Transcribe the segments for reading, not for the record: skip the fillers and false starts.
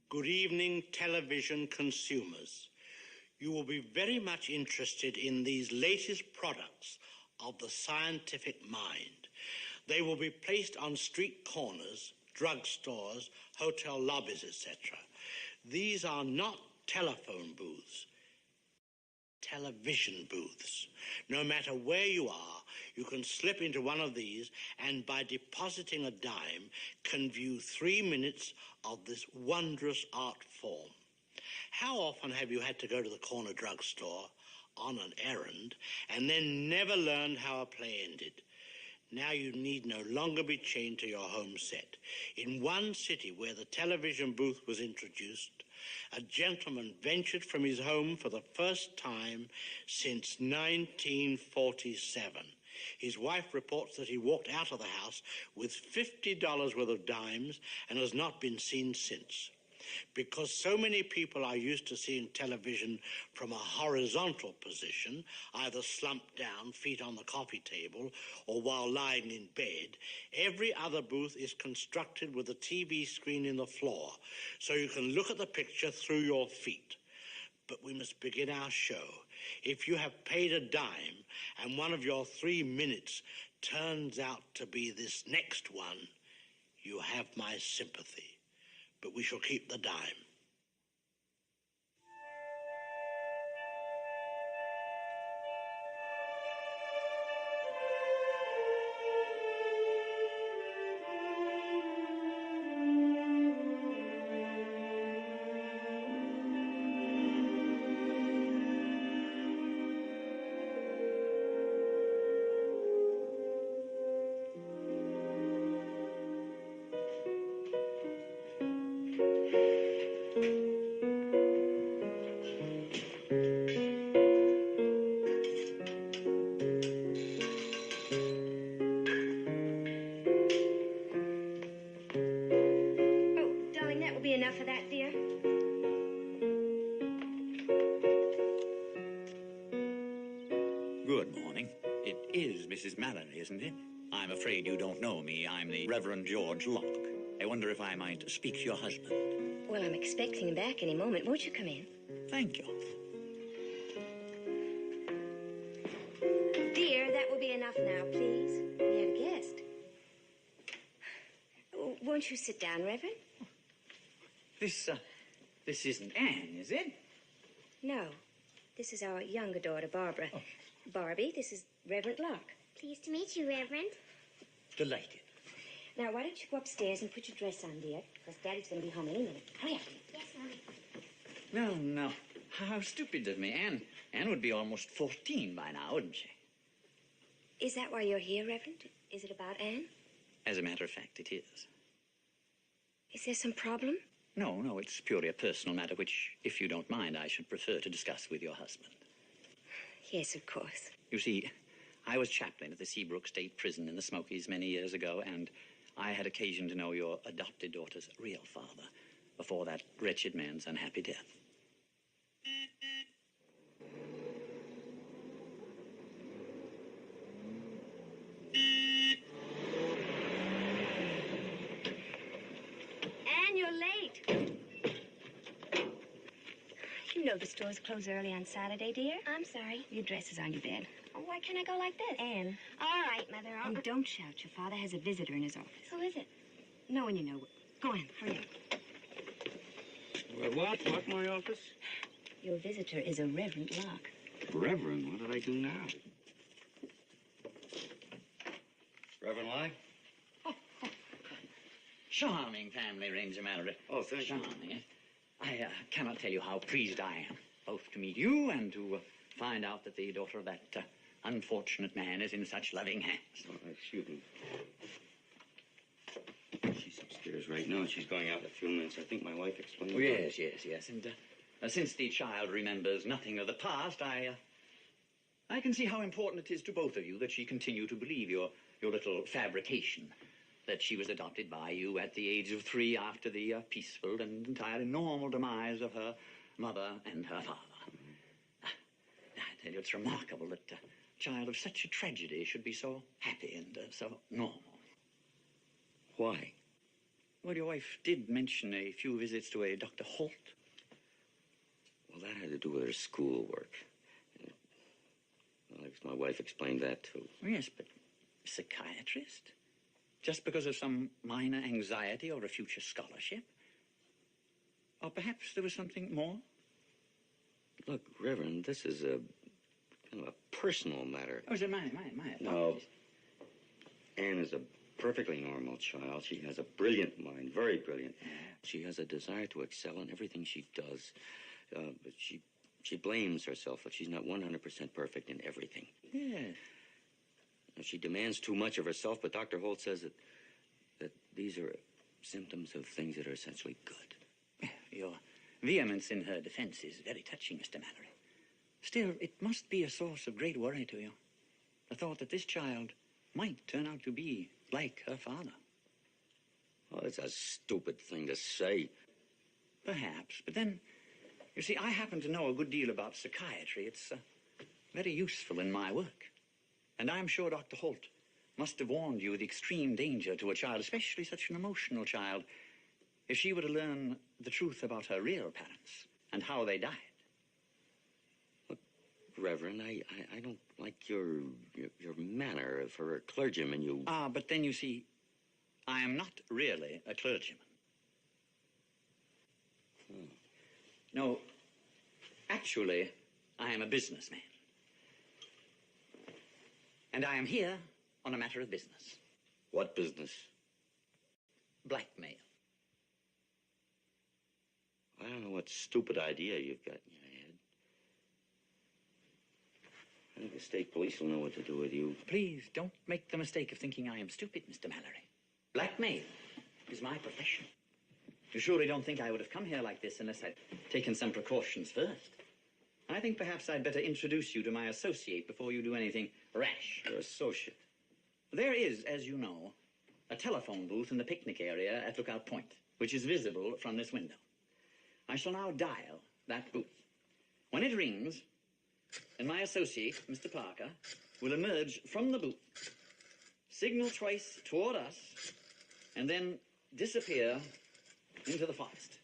Good evening, television consumers. You will be very much interested in these latest products of the scientific mind. They will be placed on street corners, drugstores, hotel lobbies, etc. These are not telephone booths, television booths. No matter where you are, you can slip into one of these and by depositing a dime can view 3 minutes of this wondrous art form. How often have you had to go to the corner drugstore on an errand and then never learned how a play ended? Now you need no longer be chained to your home set. In one city where the television booth was introduced, a gentleman ventured from his home for the first time since 1947. His wife reports that he walked out of the house with $50 worth of dimes and has not been seen since. Because so many people are used to seeing television from a horizontal position, either slumped down, feet on the coffee table, or while lying in bed, every other booth is constructed with a TV screen in the floor, so you can look at the picture through your feet. But we must begin our show. If you have paid a dime and one of your 3 minutes turns out to be this next one, you have my sympathy. But we shall keep the dime. Enough of that, dear? Good morning. It is Mrs. Mallory, isn't it? I'm afraid you don't know me. I'm the Reverend George Locke. I wonder if I might speak to your husband. Well, I'm expecting him back any moment. Won't you come in? Thank you. Dear, that will be enough now, please. We have a guest. Won't you sit down, Reverend? This isn't Anne, is it? No. This is our younger daughter, Barbara. Oh. Barbie, this is Reverend Locke. Pleased to meet you, Reverend. Delighted. Now, why don't you go upstairs and put your dress on, dear? Because Daddy's going to be home any minute. Hurry up. Yes, Mommy. No. How stupid of me. Anne would be almost 14 by now, wouldn't she? Is that why you're here, Reverend? Is it about Anne? As a matter of fact, it is. Is there some problem? No, it's purely a personal matter, which, if you don't mind, I should prefer to discuss with your husband. Yes, of course. You see, I was chaplain at the Seabrook State Prison in the Smokies many years ago, and I had occasion to know your adopted daughter's real father before that wretched man's unhappy death. Anne, you're late. You know the stores close early on Saturday, dear. I'm sorry. Your dress is on your bed. Oh, why can't I go like this? Anne. All right, Mother. Oh, don't shout. Your father has a visitor in his office. Who is it? No one you know. Go on, hurry up. Well, what? What, my office? Your visitor is a Reverend Locke. Reverend? What did I do now? Reverend Locke? Charming family, Ranger Mallory. Oh, thank you. Charming. I cannot tell you how pleased I am both to meet you and to find out that the daughter of that unfortunate man is in such loving hands. Oh, excuse me. She's upstairs right now, and she's going out in a few minutes. I think my wife explained. Oh, yes. And since the child remembers nothing of the past, I can see how important it is to both of you that she continue to believe your little fabrication, that she was adopted by you at the age of 3 after the peaceful and entirely normal demise of her mother and her father. I tell you, it's remarkable that a child of such a tragedy should be so happy and so normal. Why? Well, your wife did mention a few visits to a Dr. Holt. Well, that had to do with her schoolwork. Well, I guess my wife explained that, too. Yes, but a psychiatrist? Just because of some minor anxiety over a future scholarship? Or perhaps there was something more? Look, Reverend, this is a kind of a personal matter. Oh, is it my No. apologies. Anne is a perfectly normal child. She has a brilliant mind, very brilliant. She has a desire to excel in everything she does. But she blames herself that she's not 100% perfect in everything. Yes. She demands too much of herself, but Dr. Holt says that these are symptoms of things that are essentially good. Your vehemence in her defense is very touching, Mr. Mallory. Still, it must be a source of great worry to you. The thought that this child might turn out to be like her father. Oh, it's a stupid thing to say. Perhaps, but then, you see, I happen to know a good deal about psychiatry. It's very useful in my work. And I'm sure Dr. Holt must have warned you of the extreme danger to a child, especially such an emotional child, if she were to learn the truth about her real parents and how they died. Look, Reverend, I don't like your manner for a clergyman. You... Ah, but then you see, I am not really a clergyman. No, actually, I am a businessman. And I am here on a matter of business. What business? Blackmail. I don't know what stupid idea you've got in your head. I think the state police will know what to do with you. Please, don't make the mistake of thinking I am stupid, Mr. Mallory. Blackmail is my profession. You surely don't think I would have come here like this unless I'd taken some precautions first. I think perhaps I'd better introduce you to my associate before you do anything rash. Your associate? There is, as you know, a telephone booth in the picnic area at Lookout Point, which is visible from this window. I shall now dial that booth. When it rings, and my associate, Mr. Parker, will emerge from the booth, signal twice toward us, and then disappear into the forest.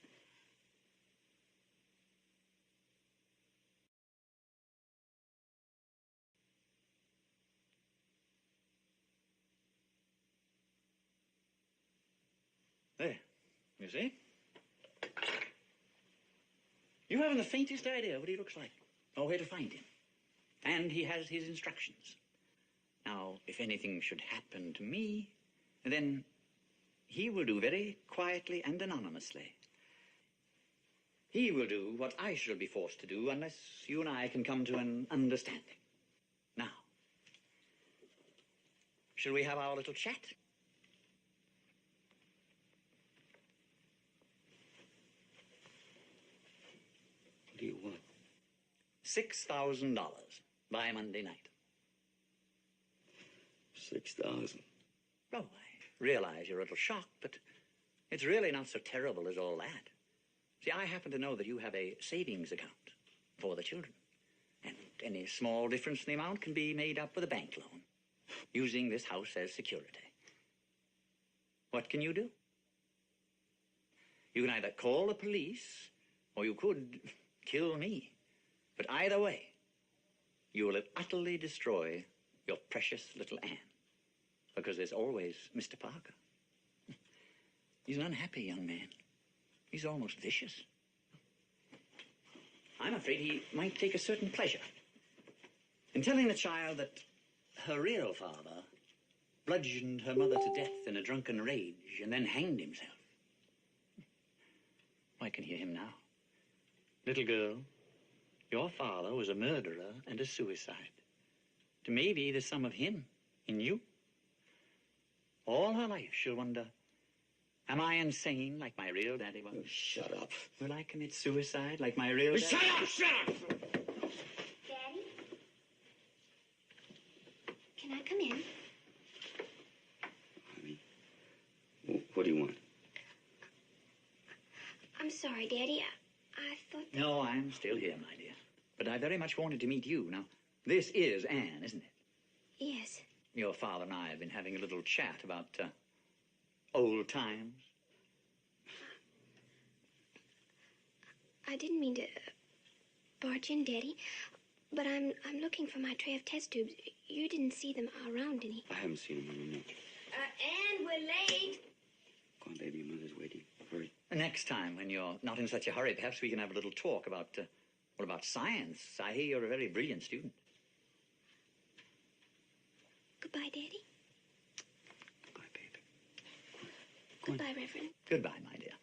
There, you see? You haven't the faintest idea what he looks like, or where to find him. And he has his instructions. Now, if anything should happen to me, then he will do very quietly and anonymously. He will do what I shall be forced to do unless you and I can come to an understanding. Now, shall we have our little chat? What do you want? $6,000 by Monday night. 6,000. Oh, I realize you're a little shocked, but it's really not so terrible as all that. See, I happen to know that you have a savings account for the children. And any small difference in the amount can be made up with a bank loan, using this house as security. What can you do? You can either call the police, or you could kill me. But either way, you will utterly destroy your precious little Anne. Because there's always Mr. Parker. He's an unhappy young man. He's almost vicious. I'm afraid he might take a certain pleasure in telling the child that her real father bludgeoned her mother to death in a drunken rage and then hanged himself. I can hear him now. Little girl, Your father was a murderer and a suicide. Maybe there's some of him in you. All her life she'll wonder, am I insane like my real daddy was? Oh, shut up. Will I commit suicide like my real daddy? Shut up! Shut up! Daddy? Can I come in? Honey, what do you want? I'm sorry, Daddy. I thought that... No, I'm still here, my dear. But I very much wanted to meet you. Now, this is Anne, isn't it? Yes. Your father and I have been having a little chat about old times. I didn't mean to barge in, Daddy, but I'm looking for my tray of test tubes. You didn't see them around any. I haven't seen him in a minute. Anne, we're late. Come on, baby. Your mother's waiting. Hurry. Next time, when you're not in such a hurry, perhaps we can have a little talk about, about science. I hear you're a very brilliant student. Goodbye, Daddy. Goodbye, baby. Goodbye, Reverend. Goodbye, my dear.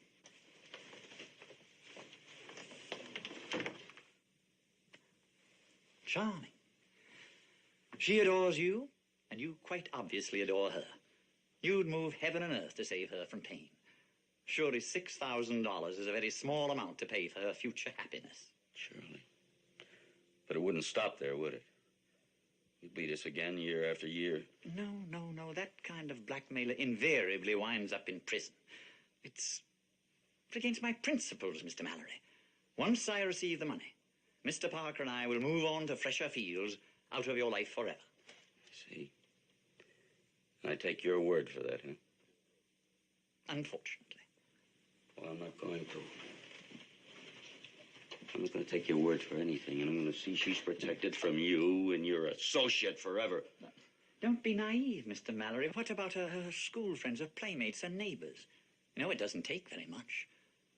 Charming. She adores you, and you quite obviously adore her. You'd move heaven and earth to save her from pain. Surely $6,000 is a very small amount to pay for her future happiness. Surely. But it wouldn't stop there, would it? You'd beat us again year after year. No, no, no. That kind of blackmailer invariably winds up in prison. It's against my principles, Mr. Mallory. Once I receive the money, Mr. Parker and I will move on to fresher fields out of your life forever. See? I take your word for that, huh? Unfortunately. Well, I'm not going to. I'm not going to take your word for anything, and I'm going to see she's protected from you and your associate forever. Don't be naive, Mr. Mallory. What about her school friends, her playmates, her neighbors? You know, it doesn't take very much.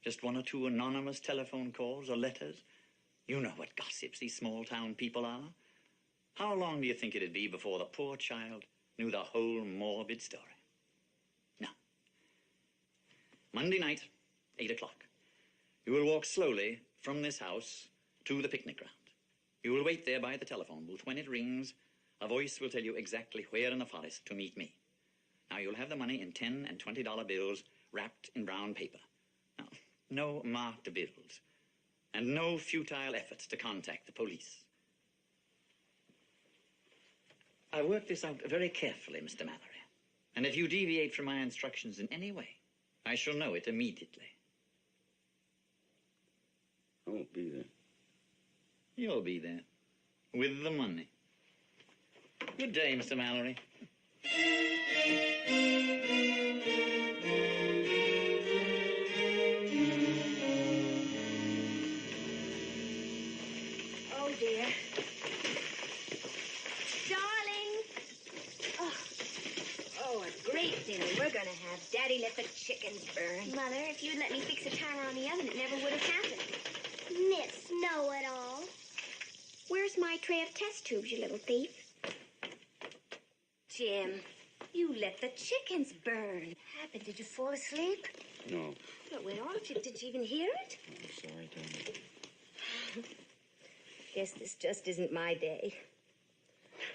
Just one or two anonymous telephone calls or letters. You know what gossips these small-town people are. How long do you think it'd be before the poor child knew the whole morbid story? Now, Monday night, 8 o'clock. You will walk slowly from this house to the picnic ground. You will wait there by the telephone booth. When it rings, a voice will tell you exactly where in the forest to meet me. Now, you'll have the money in $10 and $20 bills wrapped in brown paper. Now, no marked bills, and no futile efforts to contact the police. I worked this out very carefully, Mr. Mallory. And if you deviate from my instructions in any way, I shall know it immediately. I won't be there. You'll be there. With the money. Good day, Mr. Mallory. Oh, dear. Darling. Oh, a great dinner we're going to have. Daddy let the chickens burn. Mother, if you'd let me fix a timer on the oven, it never would have happened. Miss Know-It-All. Where's my tray of test tubes, you little thief? Jim, you let the chickens burn. Happened? Did you fall asleep? No. Well, it went off. Did you even hear it? I'm sorry, darling. Guess this just isn't my day.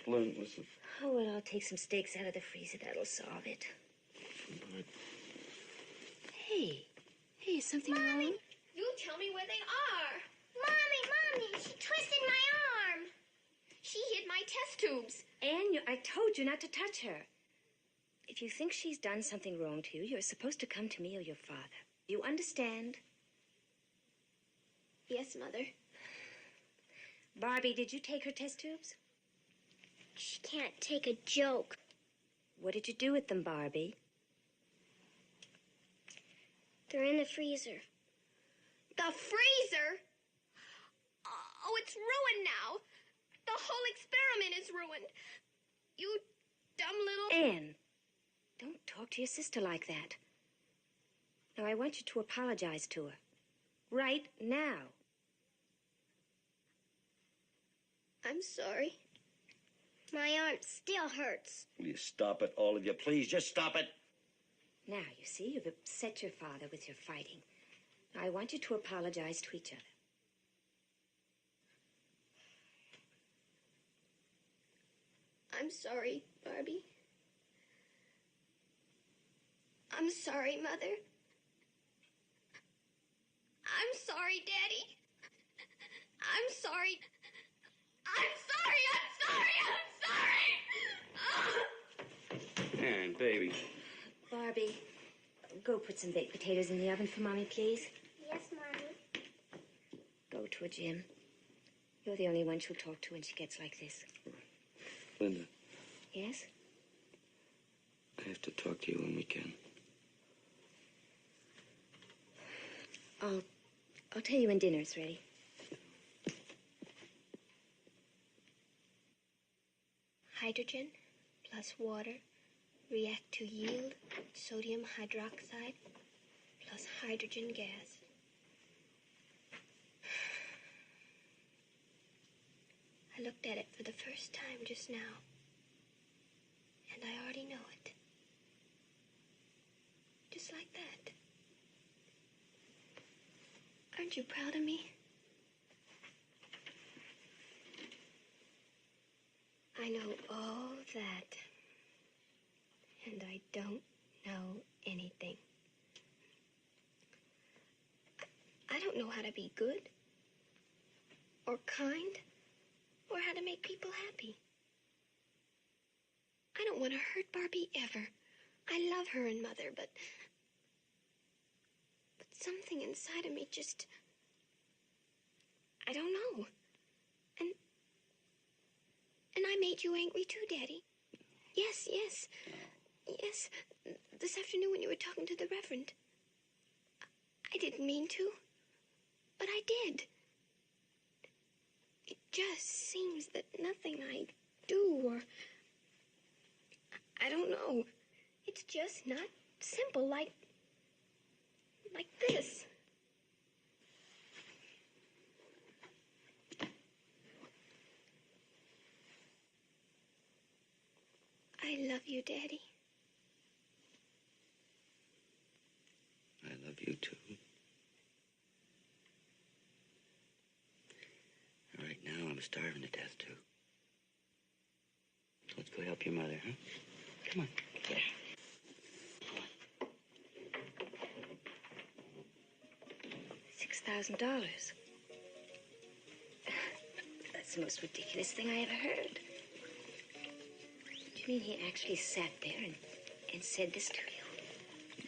Lynn, listen. Oh, well, I'll take some steaks out of the freezer. That'll solve it. But Hey, is something wrong? You tell me where they are. Mommy, she twisted my arm. She hid my test tubes. Anne, I told you not to touch her. If you think she's done something wrong to you, you're supposed to come to me or your father. You understand? Yes, Mother. Barbie, did you take her test tubes? She can't take a joke. What did you do with them, Barbie? They're in the freezer. The freezer? Oh, it's ruined now. The whole experiment is ruined. You dumb little... Anne, don't talk to your sister like that. Now, I want you to apologize to her. Right now. I'm sorry. My arm still hurts. will you stop it, all of you? Please, just stop it. Now, you see, you've upset your father with your fighting. Now, I want you to apologize to each other. I'm sorry, Barbie. I'm sorry, Mother. I'm sorry, Daddy. I'm sorry. I'm sorry. I'm sorry. I'm sorry. And baby. Barbie, go put some baked potatoes in the oven for Mommy, please. Yes, Mommy. Go to her, Jim. You're the only one she'll talk to when she gets like this. Linda, Yes? I have to talk to you when we can. I'll tell you when dinner's ready. Hydrogen plus water react to yield sodium hydroxide plus hydrogen gas. I looked at it for the first time just now, and I already know it. Just like that. Aren't you proud of me? I know all that, and I don't know anything. I don't know how to be good, or kind, or how to make people happy. I don't want to hurt Barbie ever. I love her and Mother, but something inside of me just, I don't know. And I made you angry too, Daddy. Yes. Yes. This afternoon when you were talking to the Reverend. I didn't mean to, but I did. It just seems that nothing I do or I don't know. It's just not simple like this. I love you, Daddy. I love you too. Right now, I'm starving to death too. Let's go help your mother, huh? Come on. Yeah. $6,000. That's the most ridiculous thing I ever heard. Do you mean he actually sat there and said this to you?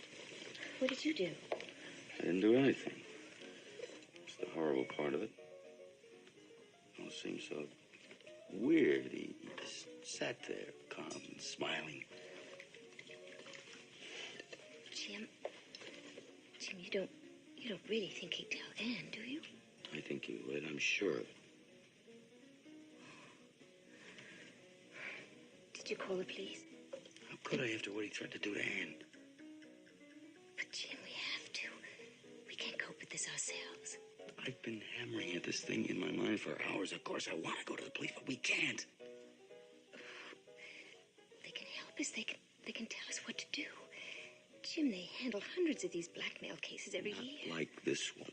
What did you do? I didn't do anything. It's the horrible part of it. It all seems so weird. He just sat there, calm and smiling. Jim, you don't really think he'd tell Anne, do you? I think he would. I'm sure of it. Did you call the police? How could I after what he threatened to do to Anne? But Jim, we have to. We can't cope with this ourselves. I've been hammering at this thing in my mind for hours. Of course, I want to go to the police, but we can't. They can help us. They can tell us what to do. Jim, they handle hundreds of these blackmail cases every year. Not like this one.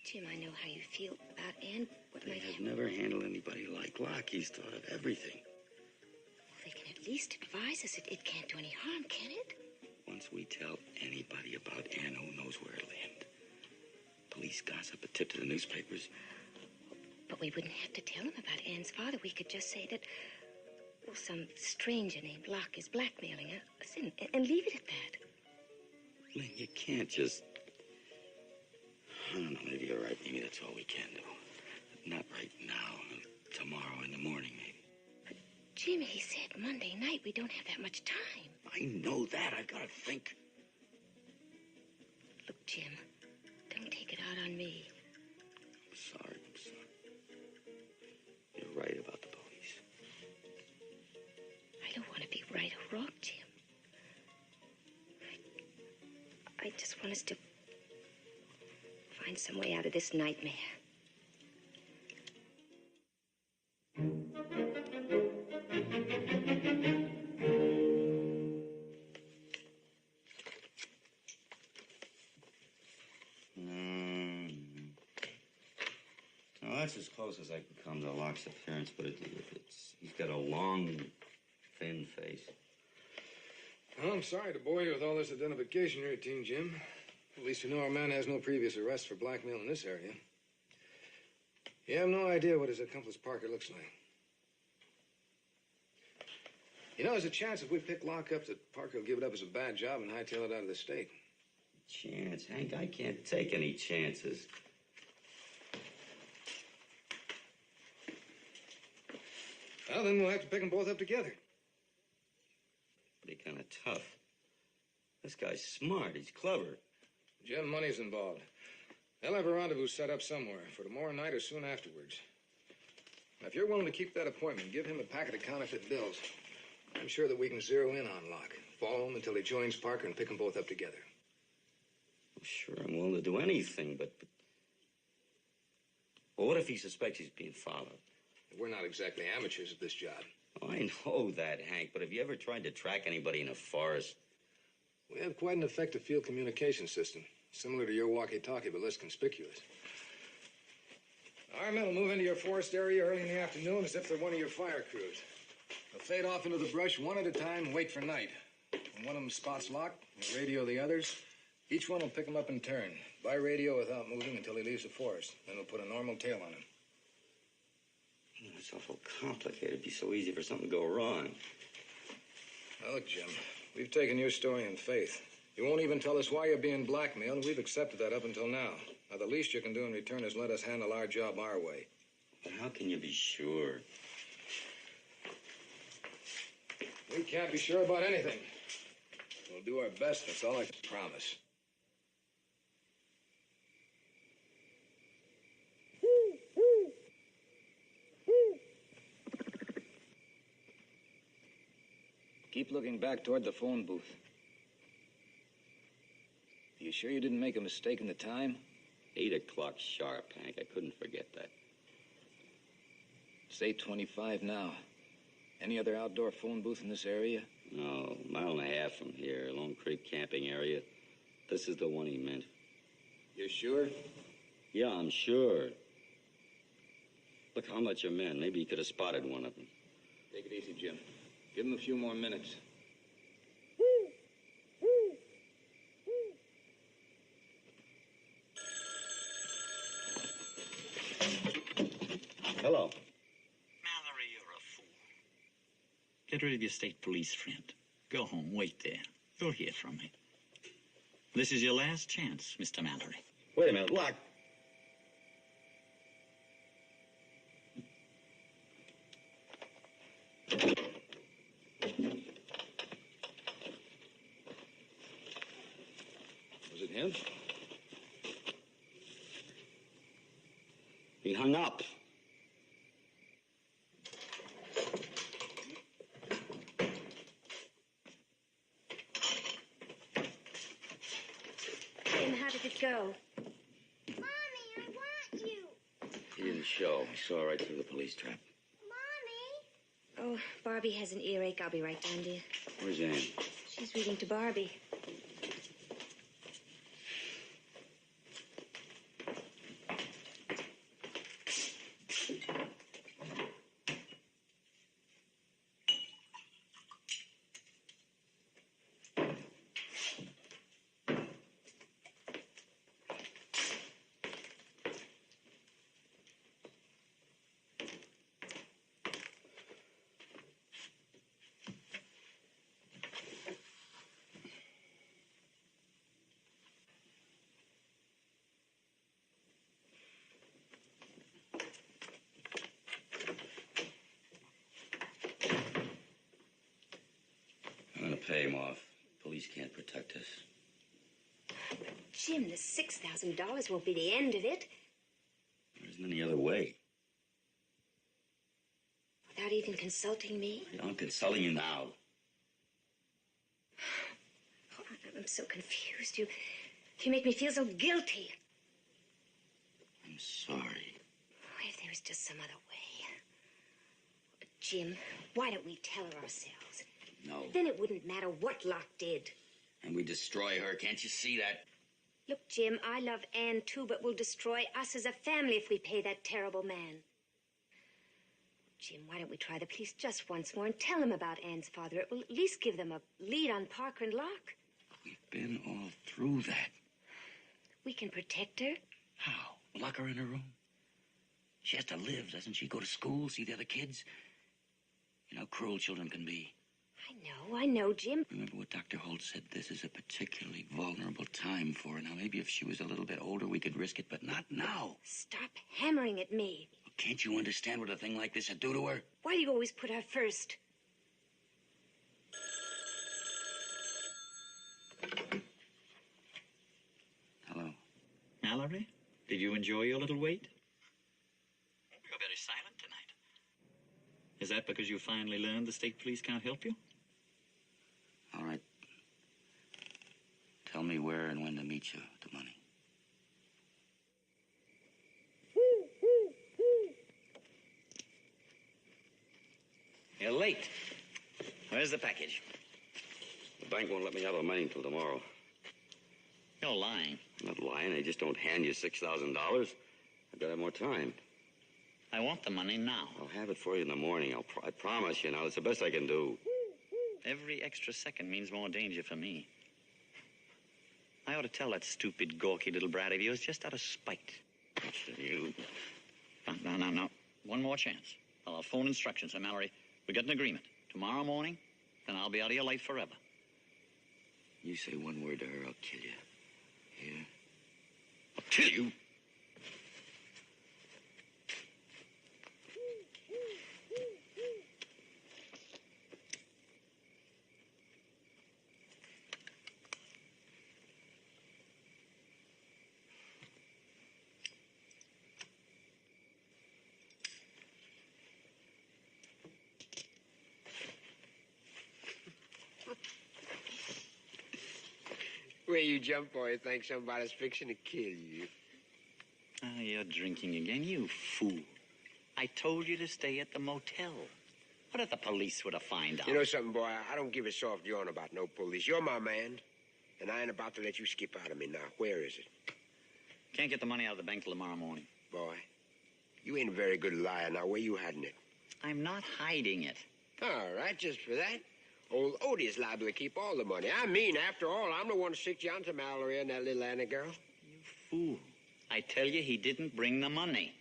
Jim, I know how you feel about Anne. What They might have happen? never handled anybody like Locke. He's thought of everything. They can at least advise us. It can't do any harm, can it? Once we tell anybody about Anne, who knows where it'll end. Police gossip, a tip to the newspapers. But we wouldn't have to tell them about Anne's father. We could just say that, well, some stranger named Locke is blackmailing us and leave it at that. Lynn, you can't just... I don't know, maybe you're right. Maybe that's all we can do. But not right now. Tomorrow in the morning, maybe. But Jim, he said Monday night. We don't have that much time. I know that. I've got to think. Look, Jim, don't take it out on me. I'm sorry. You're right about the police. I don't want to be right or wrong, Jim. I just want us to find some way out of this nightmare. Well, that's as close as I can come to Locke's appearance, but he's got a long, thin face. Well, I'm sorry to bore you with all this identification routine, Jim. At least you know our man has no previous arrests for blackmail in this area. You have no idea what his accomplice Parker looks like. You know, there's a chance if we pick Locke up that Parker will give it up as a bad job and hightail it out of the state. Chance, Hank? I can't take any chances. Well, then we'll have to pick them both up together. But he's kind of tough. This guy's smart. He's clever. Jim, money's involved. They'll have a rendezvous set up somewhere for tomorrow night or soon afterwards. Now, if you're willing to keep that appointment, give him a packet of counterfeit bills. I'm sure that we can zero in on Locke. Follow him until he joins Parker and pick them both up together. Well, sure, I'm willing to do anything, but... Well, what if he suspects he's being followed? We're not exactly amateurs at this job. Oh, I know that, Hank, but have you ever tried to track anybody in a forest? We have quite an effective field communication system, similar to your walkie-talkie, but less conspicuous. Our men will move into your forest area early in the afternoon as if they're one of your fire crews. They'll fade off into the brush one at a time and wait for night. When one of them spots Locke, they'll radio the others. Each one will pick him up in turn, by radio without moving until he leaves the forest. Then we'll put a normal tail on him. It's awful complicated. It'd be so easy for something to go wrong. Now, look, Jim, we've taken your story in faith. You won't even tell us why you're being blackmailed, and we've accepted that up until now. Now, the least you can do in return is let us handle our job our way. But how can you be sure? We can't be sure about anything. We'll do our best, that's all I can promise. Keep looking back toward the phone booth. Are you sure you didn't make a mistake in the time? 8 o'clock sharp, Hank. I couldn't forget that. It's 8:25 now. Any other outdoor phone booth in this area? No, a mile and a half from here, Lone Creek camping area. This is the one he meant. You're sure? Yeah, I'm sure. Look, how about your men? Maybe he could have spotted one of them. Take it easy, Jim. Give him a few more minutes. Hello. Mallory, you're a fool. Get rid of your state police friend. Go home, wait there. You'll hear from me. This is your last chance, Mr. Mallory. Wait a minute, Locke. Was it him? He hung up. Jim, how did it go? Mommy, I want you. He didn't show. He saw right through the police trap. Mommy. Oh, Barbie has an earache. I'll be right down, dear. Where's Ann? She's reading to Barbie. I'm gonna pay him off. Police can't protect us. Jim, the $6,000 won't be the end of it. There isn't any other way. Without even consulting me. I'm consulting you now. Oh, I'm so confused. You make me feel so guilty. I'm sorry. Oh, if there was just some other way. Jim, why don't we tell her ourselves? No. Then it wouldn't matter what Locke did. And we destroy her. Can't you see that? Look, Jim, I love Anne too, but we'll destroy us as a family if we pay that terrible man. Jim, why don't we try the police just once more and tell them about Anne's father? It will at least give them a lead on Parker and Locke. We've been all through that. We can protect her. How? Lock her in her room? She has to live, doesn't she? Go to school, see the other kids. You know how cruel children can be. I know, Jim. Remember what Dr. Holt said? This is a particularly vulnerable time for her. Now, maybe if she was a little bit older, we could risk it, but not now. Stop hammering at me. Well, can't you understand what a thing like this would do to her? Why do you always put her first? Hello. Mallory, did you enjoy your little wait? You're very silent tonight. Is that because you finally learned the state police can't help you? All right. Tell me where and when to meet you with the money. You're late. Where's the package? The bank won't let me have the money until tomorrow. You're lying. I'm not lying. They just don't hand you $6,000. I've got to have more time. I want the money now. I'll have it for you in the morning. I promise you now. It's the best I can do. Every extra second means more danger for me. I ought to tell that stupid, gawky little brat of yours just out of spite. You... No. One more chance. I'll phone instructions. So, Mallory, we got an agreement. Tomorrow morning, then I'll be out of your life forever. You say one word to her, I'll kill you. Hear? I'll kill you. Where you jump, boy, you think somebody's fixing to kill you. Oh, you're drinking again, you fool. I told you to stay at the motel. What if the police were to find out? You know something, boy? I don't give a soft yawn about no police. You're my man, and I ain't about to let you skip out of me now. Where is it? Can't get the money out of the bank till tomorrow morning. Boy, you ain't a very good liar. Now, where you hiding it? I'm not hiding it. All right, just for that. Old Odie is liable to keep all the money. I mean, after all, I'm the one who sticked you onto Mallory and that little Anna girl. You fool. I tell you, he didn't bring the money.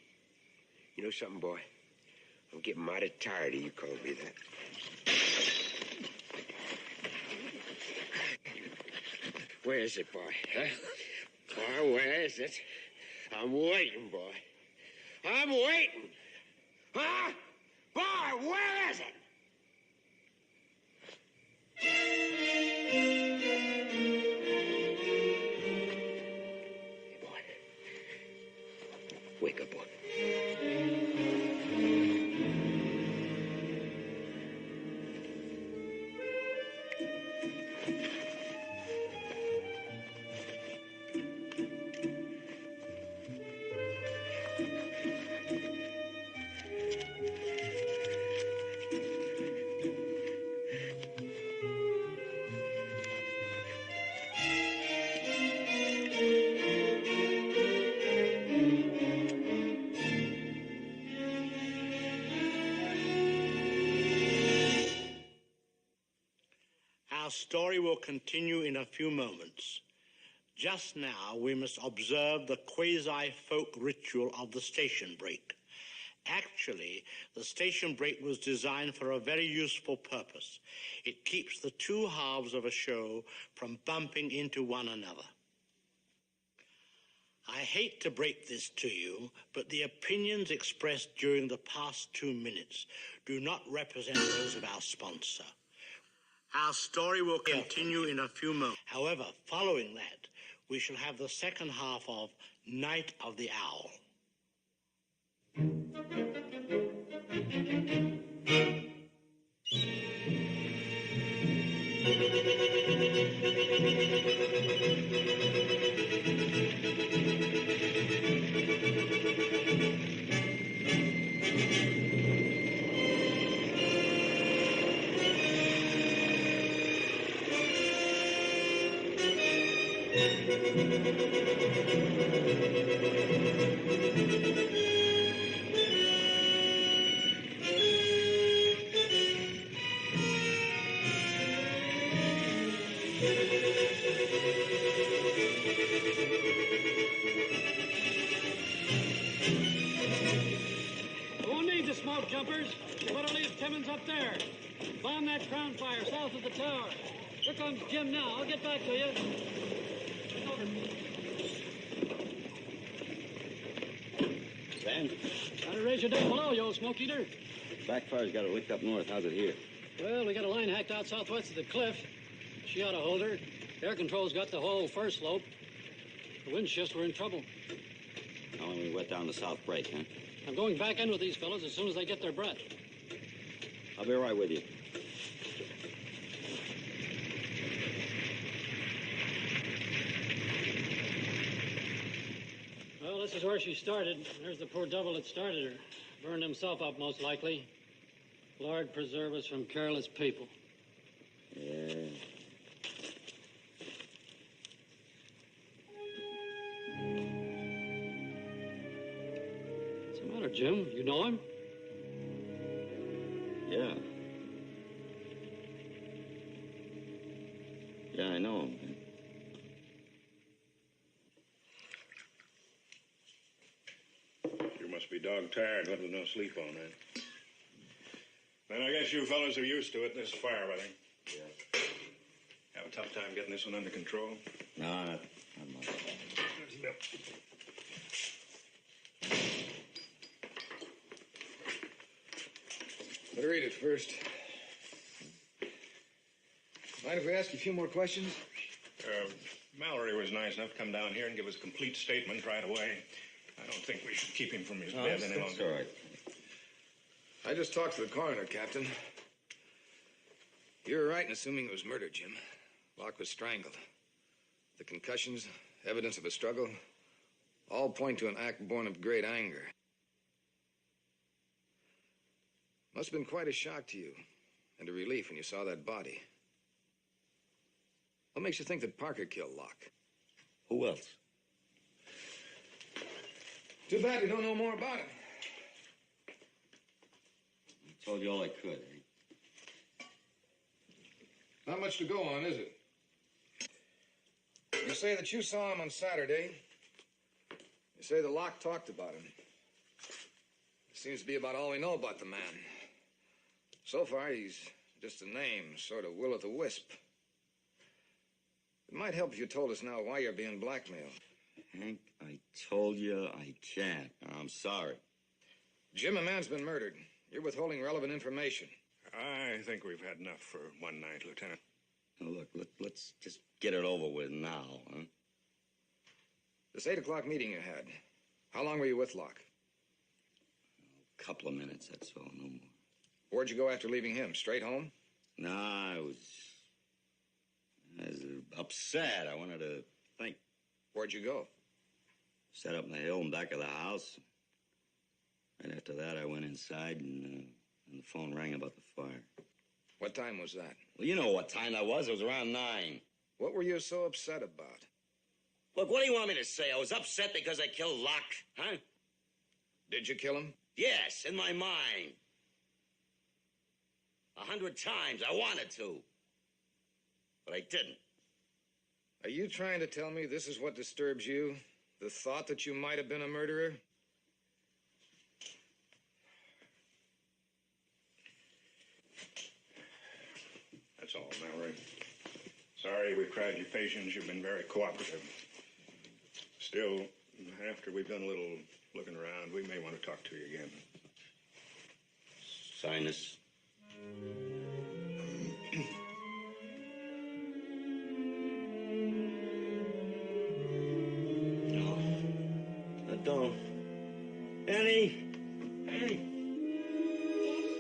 You know something, boy? I'm getting mighty tired of you calling me that. Where is it, boy? Huh? Boy, where is it? I'm waiting, boy. I'm waiting. Huh? Boy, where is it? Hey, boy. Wake up, boy. Our story will continue in a few moments. Just now, we must observe the quasi-folk ritual of the station break. Actually, the station break was designed for a very useful purpose. It keeps the two halves of a show from bumping into one another. I hate to break this to you, but the opinions expressed during the past 2 minutes do not represent those of our sponsor. Our story will continue in a few moments. However, following that, we shall have the second half of Night of the Owl. Won't need the smoke, jumpers. You better leave Timmons up there. Bomb that crown fire south of the tower. Here comes Jim now. I'll get back to you. Over. Sam, Gotta raise your down below, you old smoke eater. backfire's got it licked up north. How's it here? Well, we got a line hacked out southwest of the cliff. She ought to hold her. Air control's got the whole first slope. The wind shifts, we're in trouble. How long we wet down the south break, huh? I'm going back in with these fellows as soon as they get their breath. I'll be right with you. Well, this is where she started. There's the poor devil that started her. Burned himself up, most likely. Lord preserve us from careless people. Yeah. What's the matter, Jim? You know him? Yeah. Yeah, I know him. You must be dog tired, living with no sleep all night. Then I guess you fellas are used to it, this fire weather. Yeah. Have a tough time getting this one under control? No, not much. There's Bill. Better read it first. Mind if we ask you a few more questions? Mallory was nice enough to come down here and give us a complete statement right away. I don't think we should keep him from his bed any That's longer. all right. I just talked to the coroner, Captain. You were right in assuming it was murder, Jim. Locke was strangled. The concussions, evidence of a struggle, all point to an act born of great anger. Must have been quite a shock to you, and a relief when you saw that body. What makes you think that Parker killed Locke? Who else? Too bad we don't know more about him. I told you all I could. Eh? Not much to go on, is it? You say that you saw him on Saturday. You say the Locke talked about him. Seems to be about all we know about the man. So far, he's just a name, sort of will-o'-the-wisp. It might help if you told us now why you're being blackmailed. Hank, I told you I can't. I'm sorry. Jim, a man's been murdered. You're withholding relevant information. I think we've had enough for one night, Lieutenant. Now, look, let's just get it over with now, huh? This 8 o'clock meeting you had, how long were you with Locke? A couple of minutes, that's all, no more. Where'd you go after leaving him? Straight home? Nah, I was upset. I wanted to think. Where'd you go? Set up on the hill in back of the house. Right after that, I went inside and the phone rang about the fire. What time was that? Well, you know what time that was. It was around 9. What were you so upset about? Look, what do you want me to say? I was upset because I killed Locke, huh? Did you kill him? Yes, in my mind. 100 times I wanted to. But I didn't. Are you trying to tell me this is what disturbs you? The thought that you might have been a murderer? That's all, Mallory. Sorry we cried your patience. You've been very cooperative. Still, after we've done a little looking around, we may want to talk to you again. Sinus. No. I don't. Annie! Annie!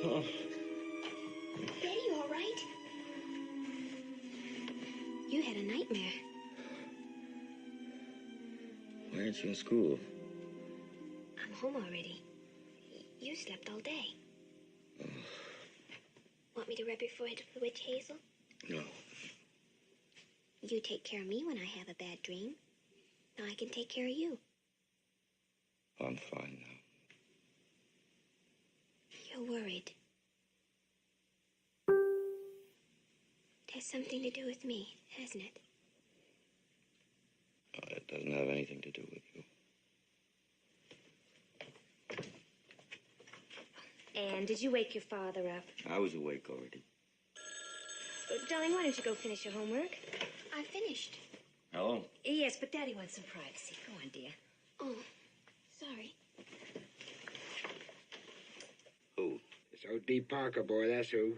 Oh. Daddy, you all right? You had a nightmare. Why aren't you in school? I'm home already. You slept all day. Want me to rub your forehead with the witch hazel? No. You take care of me when I have a bad dream. Now I can take care of you. I'm fine now. You're worried. It has something to do with me, hasn't it? It doesn't have anything to do with you. Anne, did you wake your father up? I was awake already. Darling, why don't you go finish your homework? I finished. Hello? Yes, but Daddy wants some privacy. Go on, dear. Oh, sorry. Who? It's O.D. Parker, boy, that's who.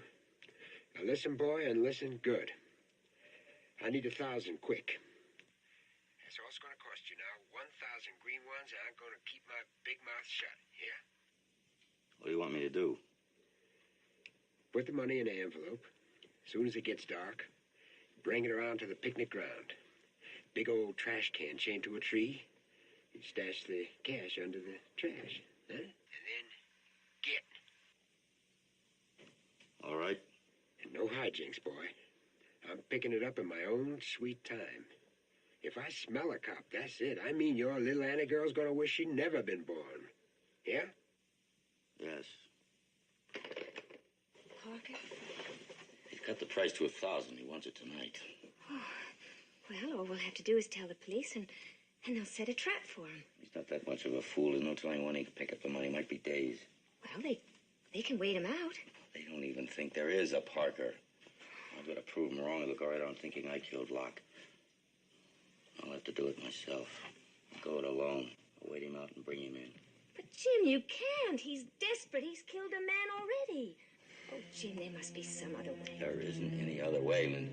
Now listen, boy, and listen good. I need 1,000 quick. That's all it's going to cost you now. 1,000 green ones, and I'm going to keep my big mouth shut, yeah? What do you want me to do? Put the money in an envelope. As soon as it gets dark, bring it around to the picnic ground. Big old trash can chained to a tree. You stash the cash under the trash, huh? And then get. All right. And no hijinks, boy. I'm picking it up in my own sweet time. If I smell a cop, that's it. I mean, your little Annie girl's gonna wish she'd never been born. Yeah? Yes. Parker? He's cut the price to 1,000. He wants it tonight. Oh, well, all we'll have to do is tell the police, and they'll set a trap for him. He's not that much of a fool. There's no telling when he can pick up the money. It might be days. Well, they can wait him out. They don't even think there is a Parker. I've got to prove them wrong. They'll go right on thinking I killed Locke. I'll have to do it myself. I'll go it alone. I'll wait him out and bring him in. But, Jim, you can't. He's desperate. He's killed a man already. Oh, Jim, there must be some other way. There isn't any other way, Linda.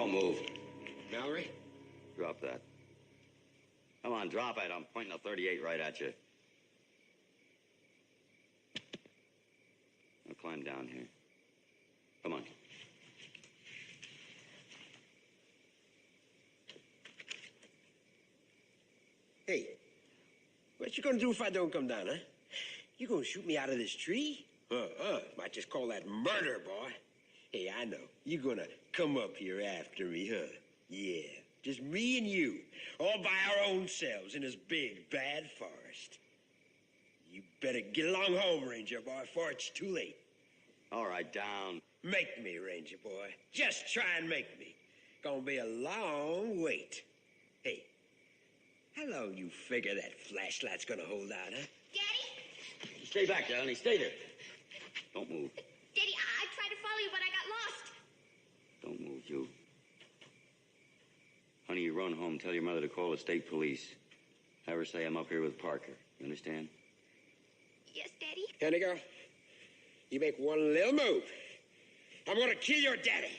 Move. Mallory? Drop that. Come on, drop it. I'm pointing a 38 right at you. Now climb down here. Come on. Hey, what you gonna do if I don't come down, huh? You gonna shoot me out of this tree? Might just call that murder, boy. Hey, I know. You're gonna come up here after me, huh? Yeah, just me and you, all by our own selves in this big, bad forest. You better get along home, Ranger boy, before it's too late. All right, down. Make me, Ranger boy. Just try and make me. Gonna be a long wait. Hey, how long you figure that flashlight's gonna hold out, huh? Daddy? Stay back there, honey. Stay there. Don't move. Daddy, I tried to follow you, but I got lost. Don't move, you. Honey, you run home. Tell your mother to call the state police. Have her say I'm up here with Parker. You understand? Yes, Daddy? Honey girl, you make one little move, I'm gonna kill your daddy.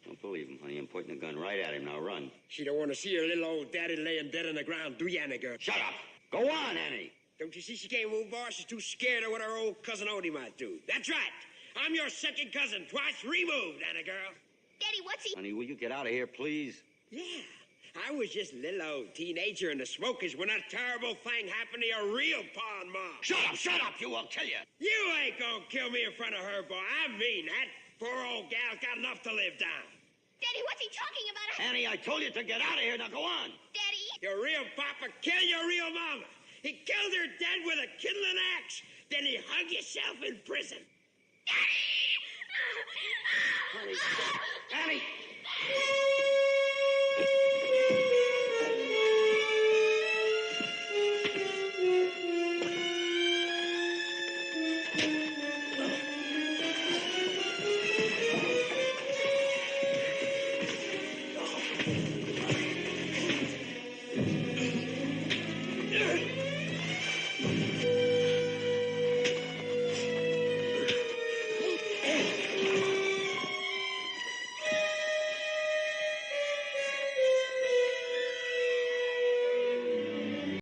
Don't believe him, honey. I'm pointing a gun right at him. Now run. She don't want to see her little old daddy laying dead on the ground, do you, Annie girl? Shut up. Go on, Annie. Don't you see she can't move, boss? She's too scared of what her old cousin Odie might do. That's right. I'm your second cousin, twice removed, Annie girl. Daddy, what's he... Honey, will you get out of here, please? Yeah. I was just a little old teenager in the smokies when that terrible thing happened to your real pa and mom. Shut up, you. I'll kill you. You ain't gonna kill me in front of her, boy. I mean, that poor old gal's got enough to live down. Daddy, what's he talking about? Annie, I told you to get out of here. Now go on. Daddy? Your real papa killed your real mama. He killed her dead with a kindling axe. Then he hung himself in prison. Daddy! Honey, Annie!